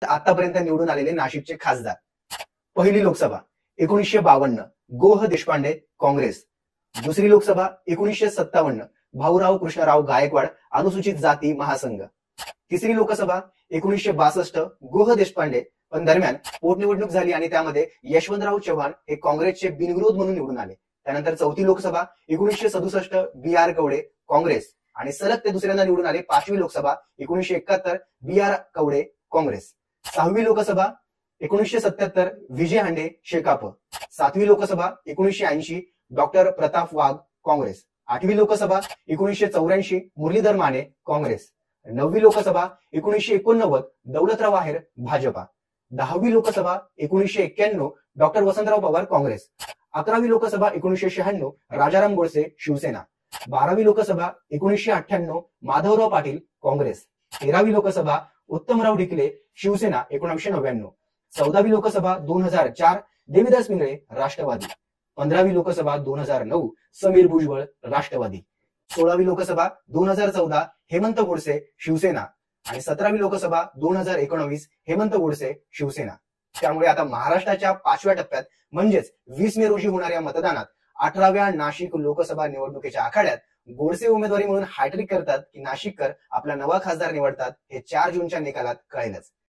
आतापर्यंत निवडून आलेले नाशिकचे खासदार. पहिली लोकसभा 1952 गोह देशपांडे काँग्रेस. दुसरी लोकसभा 1957 भाऊराव कृष्णराव गायकवाड अनुसूचित जाती महासंघ. तिसरी लोकसभा 1962 गोह देशपांडे, पण दरम्यान पोटनिवडणूक झाली आणि त्यामध्ये यशवंतराव चव्हाण हे काँग्रेसचे बिनविरोध म्हणून निवडून आले. त्यानंतर चौथी लोकसभा 1967 बी.आर. कवडे काँग्रेस आणि सलग ते दुसऱ्यांदा निवडून आले. पाचवी लोकसभा 1971 बी.आर. कवडे काँग्रेस. सहावी लोकसभा 1977 विजय हांडे शेकाप. सातवी लोकसभा 1980 डॉक्टर प्रताप वाघ काँग्रेस. आठवी लोकसभा 1984 मुरलीधर माने काँग्रेस. नववी लोकसभा 1989 दौलतराव आहेर भाजपा. दहावी लोकसभा 1991 डॉक्टर वसंतराव पवार काँग्रेस. 11वी लोकसभा 1996 राजाराम गोडसे शिवसेना. 12वी लोकसभा 1998 माधवराव पाटील काँग्रेस. 13वी लोकसभा उत्तमराव ढिकले शिवसेना 1999. 14वी लोकसभा 2004 देवीदास पिंगळे राष्ट्रवादी. 15वी लोकसभा 2009 समीर भुजबळ राष्ट्रवादी. 16वी लोकसभा 2014 हेमंत गोडसे शिवसेना आणि 17वी लोकसभा 2019 हेमंत गोडसे शिवसेना. त्यामुळे आता महाराष्ट्राच्या 5व्या टप्प्यात म्हणजेच 20 मे रोजी होणाऱ्या मतदानात 18व्या नाशिक लोकसभा निवडणुकीच्या आखाड्यात गोडसे उमेदवारी म्हणून हॅट्रिक करतात की नाशिककर आपला नवा खासदार निवडतात हे 4 जूनच्या निकालात कळेलच.